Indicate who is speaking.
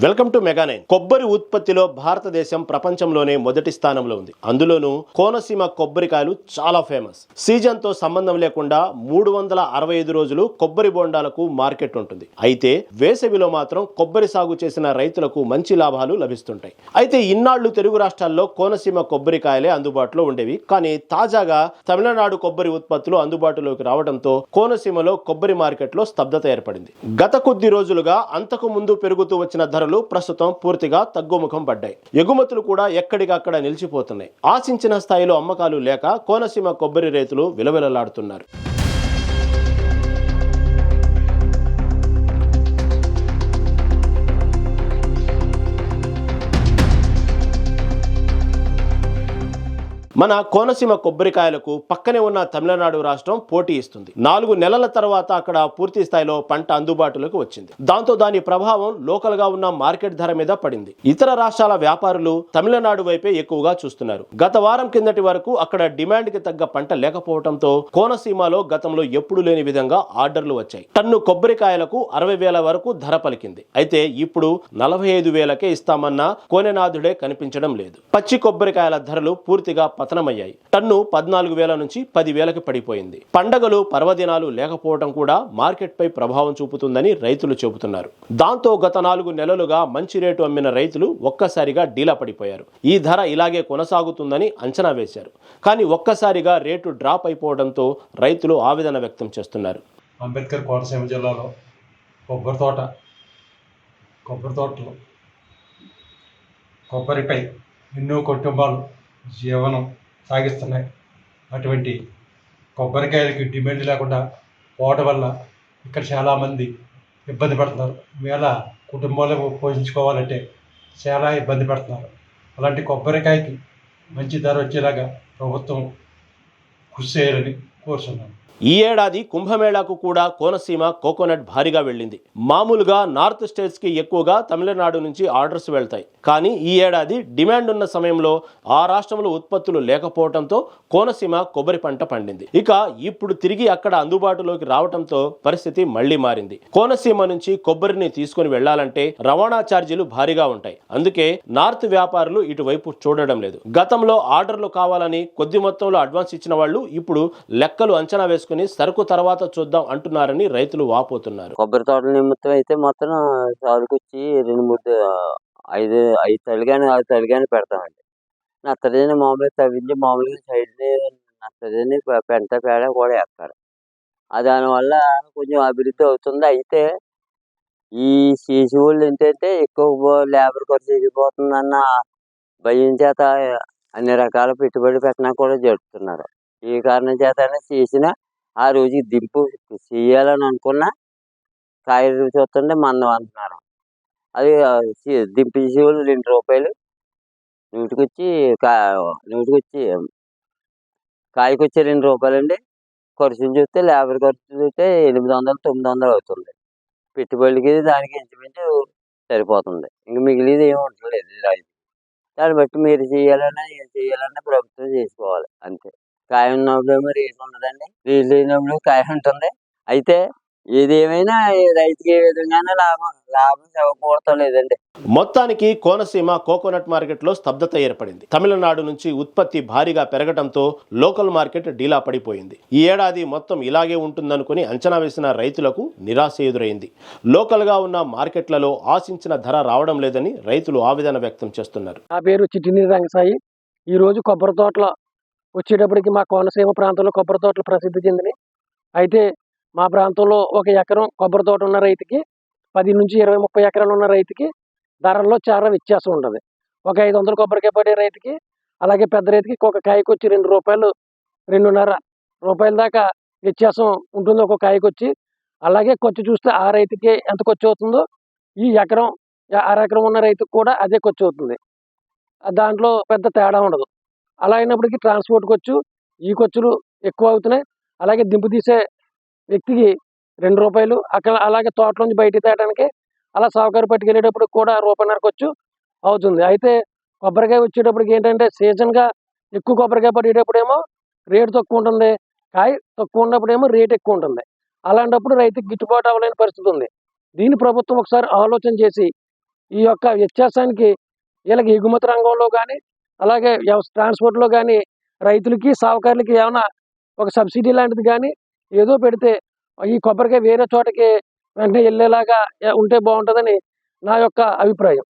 Speaker 1: Welcome to మెగా9. కొబ్బరి ఉత్పత్తిలో భారతదేశం ప్రపంచంలోనే మొదటి స్థానంలో ఉంది. అందులోనూ కోనసీమ కొబ్బరికాయలు చాలా ఫేమస్. సీజన్తో సంబంధం లేకుండా 365 రోజులు కొబ్బరి బొండాలకు మార్కెట్ ఉంటుంది. అయితే వేసవిలో మాత్రం కొబ్బరి సాగు చేసిన రైతులకు మంచి లాభాలు లభిస్తుంటాయి. అయితే ఇన్నాళ్లు తెలుగు రాష్ట్రాల్లో కోనసీమ కొబ్బరికాయలే అందుబాటులో ఉండేవి. కానీ తాజాగా తమిళనాడు కొబ్బరి ఉత్పత్తులు అందుబాటులోకి రావడంతో కోనసీమలో కొబ్బరి మార్కెట్లో స్తబ్దత ఏర్పడింది. గత కొద్ది రోజులుగా అంతకు ముందు పెరుగుతూ వచ్చిన ధరలు ప్రస్తుతం పూర్తిగా తగ్గుముఖం పడ్డాయి. ఎగుమతులు కూడా ఎక్కడికక్కడ నిలిచిపోతున్నాయి. ఆశించిన స్థాయిలో అమ్మకాలు లేక కోనసీమ కొబ్బరి రైతులు విలవిలలాడుతున్నారు. మన కోనసీమ కొబ్బరికాయలకు పక్కనే ఉన్న తమిళనాడు రాష్ట్రం పోటీ ఇస్తుంది. 4 నెలల తర్వాత అక్కడ పూర్తి స్థాయిలో పంట అందుబాటులోకి వచ్చింది. దాంతో దాని ప్రభావం లోకల్ గా ఉన్న మార్కెట్ ధర మీద పడింది. ఇతర రాష్ట్రాల వ్యాపారులు తమిళనాడు వైపే ఎక్కువగా చూస్తున్నారు. గత వారం కిందటి వరకు అక్కడ డిమాండ్ కి తగ్గ పంట లేకపోవడంతో కోనసీమలో గతంలో ఎప్పుడు లేని విధంగా ఆర్డర్లు వచ్చాయి. టన్ను కొబ్బరికాయలకు 60,000 వరకు ధర పలికింది. అయితే ఇప్పుడు 45,000కే ఇస్తామన్న కోనెనాథుడే కనిపించడం లేదు. పచ్చి కొబ్బరికాయల ధరలు పూర్తిగా పతనమయ్యాయి. టన్ను 14,000 నుంచి 10,000కి పడిపోయింది. పండగలు పర్వదినాలు లేకపోవడం కూడా మార్కెట్ పై ప్రభావం చూపుతుందని రైతులు చెబుతున్నారు. దాంతో గత 4 నెలలుగా మంచి రేటు అమ్మిన రైతులు ఒక్కసారిగా డీలా పడిపోయారు. ఈ ధర ఇలాగే కొనసాగుతుందని అంచనా వేశారు. కానీ ఒక్కసారిగా రేటు డ్రాప్ అయిపోవడంతో రైతులు ఆవేదన వ్యక్తం చేస్తున్నారు.
Speaker 2: అంబేద్కర్ కోనసీమ జిల్లాలో కొబ్బరి తోటలో కొబ్బరిపై ఎన్నో కుటుంబాలు జీవనం సాగిస్తున్నాయి. అటువంటి కొబ్బరికాయలకి డిమాండ్ లేకుండా పోవడం వల్ల ఇక్కడ చాలామంది ఇబ్బంది పడుతున్నారు. వేళ కుటుంబాలు పోషించుకోవాలంటే చాలా ఇబ్బంది పడుతున్నారు. అలాంటి కొబ్బరికాయకి మంచి ధర వచ్చేలాగా ప్రభుత్వం కృషి చేయాలని కోరుతున్నాను.
Speaker 1: ఈ ఏడాది కుంభమేళాకు కూడా కోనసీమ కోకోనట్ భారీగా వెళ్ళింది. మామూలుగా నార్త్ స్టేట్స్ కి ఎక్కువగా తమిళనాడు నుంచి ఆర్డర్స్ వెళ్తాయి. కానీ ఈ ఏడాది డిమాండ్ ఉన్న సమయంలో ఆ రాష్ట్రంలో ఉత్పత్తులు లేకపోవడంతో కోనసీమ కొబ్బరి పంట పండింది. ఇక ఇప్పుడు తిరిగి అక్కడ అందుబాటులోకి రావడంతో పరిస్థితి మళ్లీ మారింది. కోనసీమ నుంచి కొబ్బరిని తీసుకుని వెళ్లాలంటే రవాణా ఛార్జీలు భారీగా ఉంటాయి. అందుకే నార్త్ వ్యాపారులు ఇటువైపు చూడడం లేదు. గతంలో ఆర్డర్లు కావాలని కొద్ది మొత్తంలో అడ్వాన్స్ ఇచ్చిన వాళ్ళు ఇప్పుడు లెక్కలు అంచనా వేసుకుని సరుకు తర్వాత చూద్దాం అంటున్నారని రైతులు వాపోతున్నారు.
Speaker 3: కొబ్బరి తోటల నిమిత్తం అయితే మొత్తం సాగుకొచ్చి 5 తళ్ళు కానీ 6 తళ్ళు కానీ పెడతామండి. నత్తజని మామూలుగా తవ్వించి మామూలుగా సైడ్ని నత్తజని పెంట పేడ కూడా వేస్తారు. దానివల్ల కొంచెం అభివృద్ధి అవుతుంది. అయితే ఈ సీసీ వాళ్ళు ఏంటంటే ఎక్కువ లేబర్ ఖర్చు ఎగిరిపోతుందన్న భయం చేత అన్ని రకాల పెట్టుబడి పెట్టినా కూడా జరుపుతున్నారు. ఈ కారణం చేతనే చేసిన ఆ రోజుకి దింపు చేయాలని అనుకున్న కాయలు చూస్తుంటే మందం అంటున్నారు. అది దింపు చేసేవాళ్ళు ₹2 నూటికొచ్చి నూటికొచ్చి కాయకొచ్చి ₹2 అండి. ఖర్చులు చూస్తే లేబర్ ఖర్చు చూస్తే 800, 900 అవుతుంది. పెట్టుబడికి దానికి ఇంచుమించు సరిపోతుంది. ఇంక మిగిలిది ఏమి ఉండలేదు. దాన్ని బట్టి మీరు చేయాలన్నా ఏం చేయాలన్నా ప్రభుత్వం చేసుకోవాలి అంతే. కాయ ఉన్నప్పుడేమో రేటు ఉండదండి, రేటు లేనప్పుడు కాయ ఉంటుంది. అయితే ఏదేమైనా రైతుకి ఏ విధంగానే లాభం సమకూడటం లేదండి.
Speaker 1: మొత్తానికి కోనసీమ కోకోనట్ మార్కెట్ లో స్తబ్దత ఏర్పడింది. తమిళనాడు నుంచి ఉత్పత్తి భారీగా పెరగడంతో లోకల్ మార్కెట్ డీలా పడిపోయింది. ఈ ఏడాది మొత్తం ఇలాగే ఉంటుందనుకుని అంచనా వేసిన రైతులకు నిరాశ ఎదురైంది. లోకల్ గా ఉన్న మార్కెట్లలో ఆశించిన ధర రావడం లేదని రైతులు ఆవేదన వ్యక్తం చేస్తున్నారు.
Speaker 4: నా పేరు చిట్టిని రంగసాయి. ఈ రోజు కొబ్బరి తోటలో వచ్చేటప్పటికి మా కోనసీమ ప్రాంతంలో కొబ్బరి తోటలు ప్రసిద్ధి చెందినాయి. అయితే మా ప్రాంతంలో 1 ఎకరం కొబ్బరి తోట ఉన్న రైతుకి 10 నుంచి 20, 30 ఎకరాలు ఉన్న రైతుకి ధరల్లో చాలా వ్యత్యాసం ఉంటుంది. ఒక 500 కొబ్బరికాయ పడే రైతుకి, అలాగే పెద్ద రైతుకి ఒక కాయకు వచ్చి ₹2, ₹2.5 దాకా వ్యత్యాసం ఉంటుంది ఒక కాయకు వచ్చి. అలాగే ఖర్చు చూస్తే ఆ రైతుకి ఎంత ఖర్చు అవుతుందో ఈ ఎకరం అరెకరం ఉన్న రైతుకి కూడా అదే ఖర్చు అవుతుంది. దాంట్లో పెద్ద తేడా ఉండదు. అలా అయినప్పటికీ ట్రాన్స్పోర్ట్ ఖర్చు, ఈ ఖర్చులు ఎక్కువ అవుతున్నాయి. అలాగే దింపు తీసే వ్యక్తికి ₹2 అక్కడ, అలాగే తోటలోంచి బయటికి తేయడానికి అలా సాగుకారు పట్టుకెళ్ళేటప్పుడు కూడా ₹1.5 ఖర్చు అవుతుంది. అయితే కొబ్బరికాయ వచ్చేటప్పటికి ఏంటంటే సీజన్గా ఎక్కువ కొబ్బరికాయ పడేటప్పుడేమో రేటు తక్కువ ఉంటుంది, కాయ తక్కువ ఉన్నప్పుడేమో రేటు ఎక్కువ ఉంటుంది. అలాంటప్పుడు రైతుకి గిట్టుబాటు అవ్వలేని పరిస్థితి ఉంది. దీన్ని ప్రభుత్వం ఒకసారి ఆలోచన చేసి ఈ యొక్క వ్యత్యాసానికి వీళ్ళకి ఎగుమతి రంగంలో కానీ అలాగే ట్రాన్స్పోర్ట్లో కానీ రైతులకి సాగుకారులకి ఏమైనా ఒక సబ్సిడీ లాంటిది కానీ ఏదో పెడితే ఈ కొబ్బరికాయ వేరే చోటకి వెంటనే వెళ్ళేలాగా ఉంటే బాగుంటుందని నా యొక్క అభిప్రాయం.